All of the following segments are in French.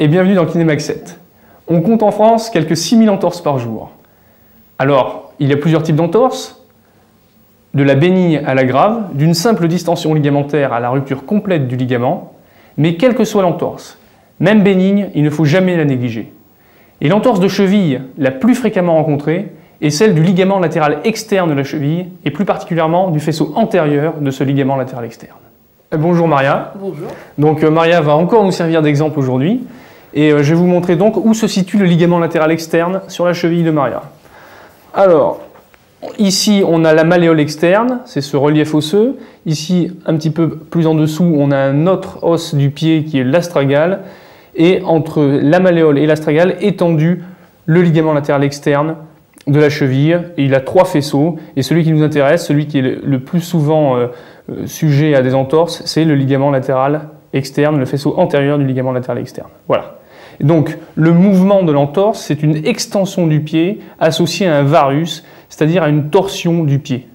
et bienvenue dans Kinemax 7. On compte en France quelques 6000 entorses par jour. Alors, il y a plusieurs types d'entorses, de la bénigne à la grave, d'une simple distension ligamentaire à la rupture complète du ligament, mais quelle que soit l'entorse, même bénigne, il ne faut jamais la négliger. Et l'entorse de cheville la plus fréquemment rencontrée est celle du ligament latéral externe de la cheville, et plus particulièrement du faisceau antérieur de ce ligament latéral externe. Bonjour Maria. Bonjour. Donc Maria va encore nous servir d'exemple aujourd'hui et je vais vous montrer donc où se situe le ligament latéral externe sur la cheville de Maria. Alors, ici on a la malléole externe, c'est ce relief osseux. Ici, un petit peu plus en dessous, on a un autre os du pied qui est l'astragale et entre la malléole et l'astragale étendu le ligament latéral externe de la cheville. Et il a 3 faisceaux et celui qui nous intéresse, celui qui est le plus souvent sujet à des entorses, c'est le ligament latéral externe, le faisceau antérieur du ligament latéral externe. Voilà. Et donc, le mouvement de l'entorse, c'est une extension du pied associée à un varus, c'est-à-dire à une torsion du pied.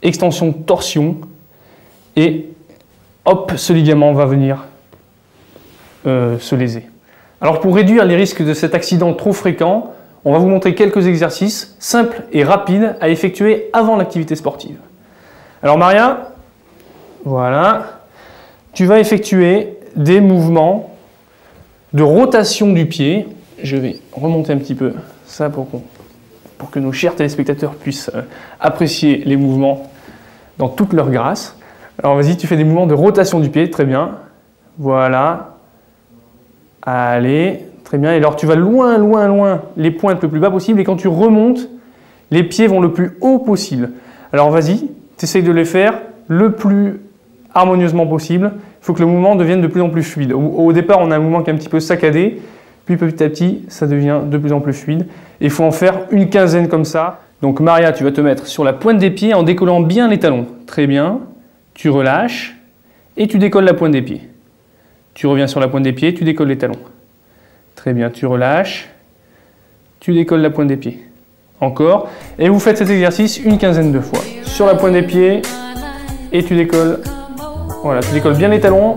Extension, torsion, et hop, ce ligament va venir se léser. Alors, pour réduire les risques de cet accident trop fréquent, on va vous montrer quelques exercices simples et rapides à effectuer avant l'activité sportive. Alors, Maria, voilà, tu vas effectuer des mouvements de rotation du pied. Je vais remonter un petit peu ça pour que nos chers téléspectateurs puissent apprécier les mouvements dans toute leur grâce. Alors vas-y, tu fais des mouvements de rotation du pied, très bien. Voilà. Allez, très bien. Et alors tu vas loin, loin, loin les pointes le plus bas possible et quand tu remontes, les pieds vont le plus haut possible. Alors vas-y, tu essayes de les faire le plus harmonieusement possible. Il faut que le mouvement devienne de plus en plus fluide. Au départ, on a un mouvement qui est un petit peu saccadé, puis petit à petit, ça devient de plus en plus fluide. Et il faut en faire une quinzaine comme ça. Donc Maria, tu vas te mettre sur la pointe des pieds en décollant bien les talons. Très bien. Tu relâches et tu décolles la pointe des pieds. Tu reviens sur la pointe des pieds, tu décolles les talons. Très bien, tu relâches, tu décolles la pointe des pieds. Encore. Et vous faites cet exercice une quinzaine de fois. Sur la pointe des pieds et tu décolles. Voilà, tu décolles bien les talons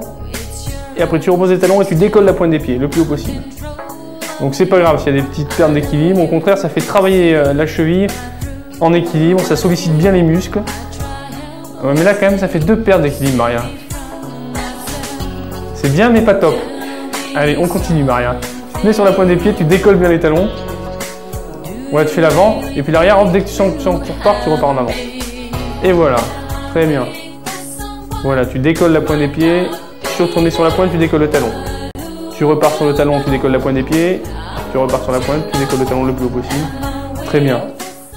et après tu reposes les talons et tu décolles la pointe des pieds le plus haut possible. Donc c'est pas grave s'il y a des petites pertes d'équilibre, au contraire ça fait travailler la cheville en équilibre, ça sollicite bien les muscles. Mais là quand même ça fait 2 pertes d'équilibre Maria. C'est bien mais pas top. Allez, on continue Maria. Tu te mets sur la pointe des pieds, tu décolles bien les talons. Voilà, tu fais l'avant et puis l'arrière, hop, dès que tu sens que tu repars, tu repars en avant. Et voilà, très bien. Voilà, tu décolles la pointe des pieds, tu retournes sur la pointe, tu décolles le talon. Tu repars sur le talon, tu décolles la pointe des pieds, tu repars sur la pointe, tu décolles le talon le plus haut possible. Très bien.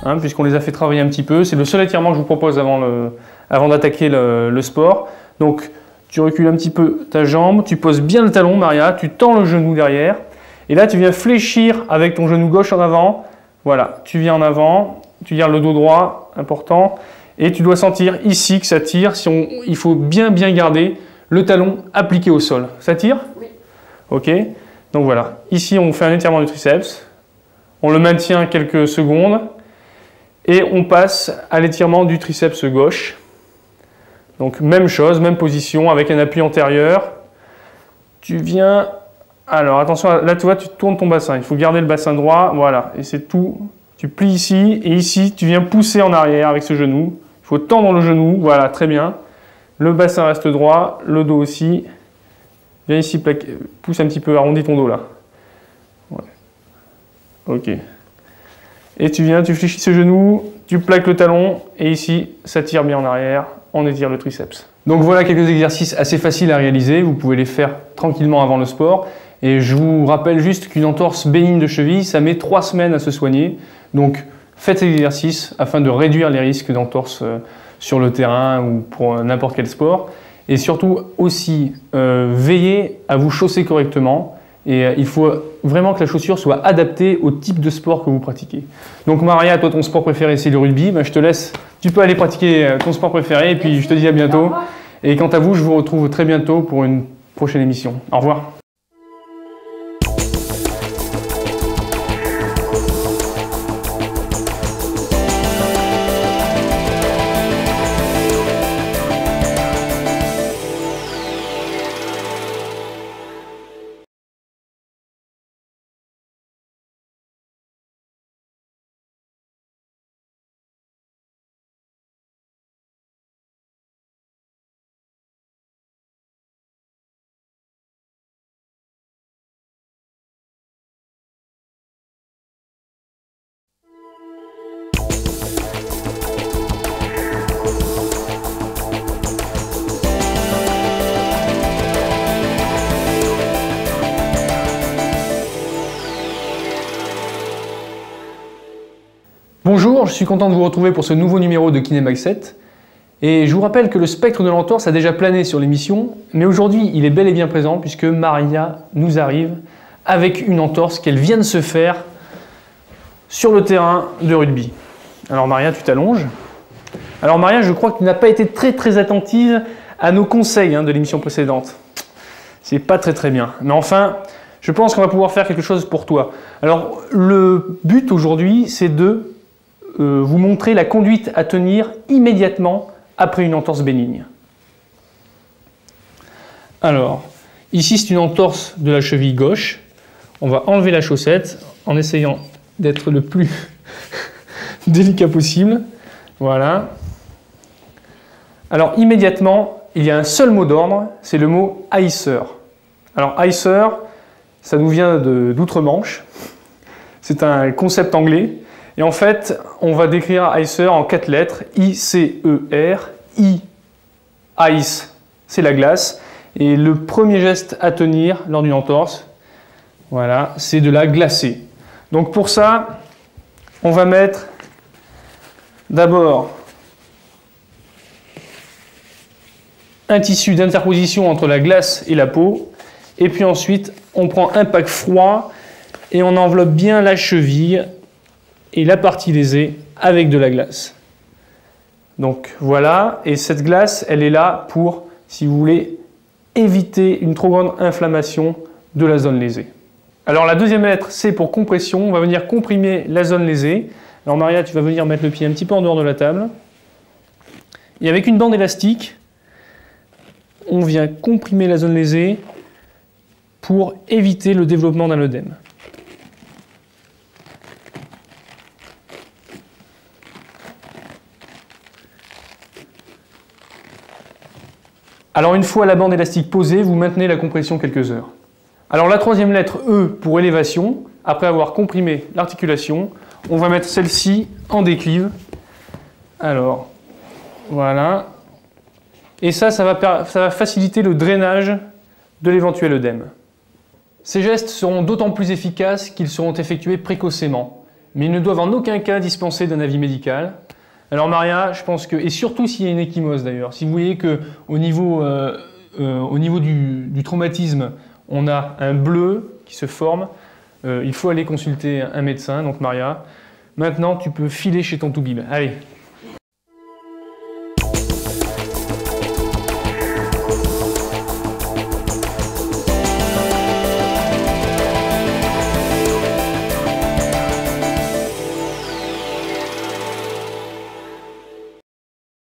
Hein, puisqu'on les a fait travailler un petit peu, c'est le seul étirement que je vous propose avant d'attaquer le sport. Donc, tu recules un petit peu ta jambe, tu poses bien le talon, Maria, tu tends le genou derrière. Et là, tu viens fléchir avec ton genou gauche en avant. Voilà, tu viens en avant, tu gardes le dos droit, important. Et tu dois sentir ici que ça tire. Il faut bien garder le talon appliqué au sol. Ça tire? Oui. Ok. Donc voilà. Ici, on fait un étirement du triceps. On le maintient quelques secondes. Et on passe à l'étirement du triceps gauche. Donc même chose, même position avec un appui antérieur. Tu viens... Alors attention, là tu vois, tu tournes ton bassin. Il faut garder le bassin droit. Voilà. Et c'est tout. Tu plies ici. Et ici, tu viens pousser en arrière avec ce genou. Il faut tendre le genou, voilà, très bien. Le bassin reste droit, le dos aussi. Viens ici, pousse un petit peu, arrondis ton dos là. Ouais. Ok. Et tu viens, tu fléchis ce genou, tu plaques le talon, et ici, ça tire bien en arrière, on étire le triceps. Donc voilà quelques exercices assez faciles à réaliser, vous pouvez les faire tranquillement avant le sport. Et je vous rappelle juste qu'une entorse bénigne de cheville, ça met 3 semaines à se soigner. Donc, faites ces exercices afin de réduire les risques d'entorse sur le terrain ou pour n'importe quel sport. Et surtout aussi, veillez à vous chausser correctement. Et il faut vraiment que la chaussure soit adaptée au type de sport que vous pratiquez. Donc Maria, toi ton sport préféré c'est le rugby. Ben, je te laisse, tu peux aller pratiquer ton sport préféré et puis je te dis à bientôt. Et quant à vous, je vous retrouve très bientôt pour une prochaine émission. Au revoir. Bonjour, je suis content de vous retrouver pour ce nouveau numéro de Kinemax 7. Et je vous rappelle que le spectre de l'entorse a déjà plané sur l'émission, mais aujourd'hui il est bel et bien présent puisque Maria nous arrive avec une entorse qu'elle vient de se faire sur le terrain de rugby. Alors Maria, tu t'allonges. Alors Maria, je crois que tu n'as pas été très attentive à nos conseils de l'émission précédente. C'est pas très bien. Mais enfin, je pense qu'on va pouvoir faire quelque chose pour toi. Alors le but aujourd'hui, c'est de vous montrer la conduite à tenir immédiatement après une entorse bénigne. Alors, ici c'est une entorse de la cheville gauche. On va enlever la chaussette en essayant d'être le plus délicat possible. Voilà. Alors immédiatement, il y a un seul mot d'ordre, c'est le mot ICER. Alors ICER, ça nous vient d'outre-Manche. C'est un concept anglais. Et en fait, on va décrire ICER en 4 lettres. I-C-E-R. I, ice, c'est la glace. Et le premier geste à tenir lors d'une entorse, voilà, c'est de la glacer. Donc pour ça, on va mettre d'abord un tissu d'interposition entre la glace et la peau. Et puis ensuite, on prend un pack froid et on enveloppe bien la cheville et la partie lésée avec de la glace. Donc voilà, et cette glace, elle est là pour, si vous voulez, éviter une trop grande inflammation de la zone lésée. Alors la deuxième lettre, c'est pour compression. On va venir comprimer la zone lésée. Alors Maria, tu vas venir mettre le pied un petit peu en dehors de la table. Et avec une bande élastique, on vient comprimer la zone lésée pour éviter le développement d'un œdème. Alors une fois la bande élastique posée, vous maintenez la compression quelques heures. Alors la troisième lettre, E, pour élévation. Après avoir comprimé l'articulation, on va mettre celle-ci en déclive. Alors, voilà. Et ça va faciliter le drainage de l'éventuel œdème. Ces gestes seront d'autant plus efficaces qu'ils seront effectués précocement, mais ils ne doivent en aucun cas dispenser d'un avis médical. Alors Maria, je pense que, et surtout s'il y a une ecchymose d'ailleurs, si vous voyez qu'au niveau, du traumatisme, on a un bleu qui se forme, il faut aller consulter un médecin, donc Maria. Maintenant, tu peux filer chez ton toubib. Allez.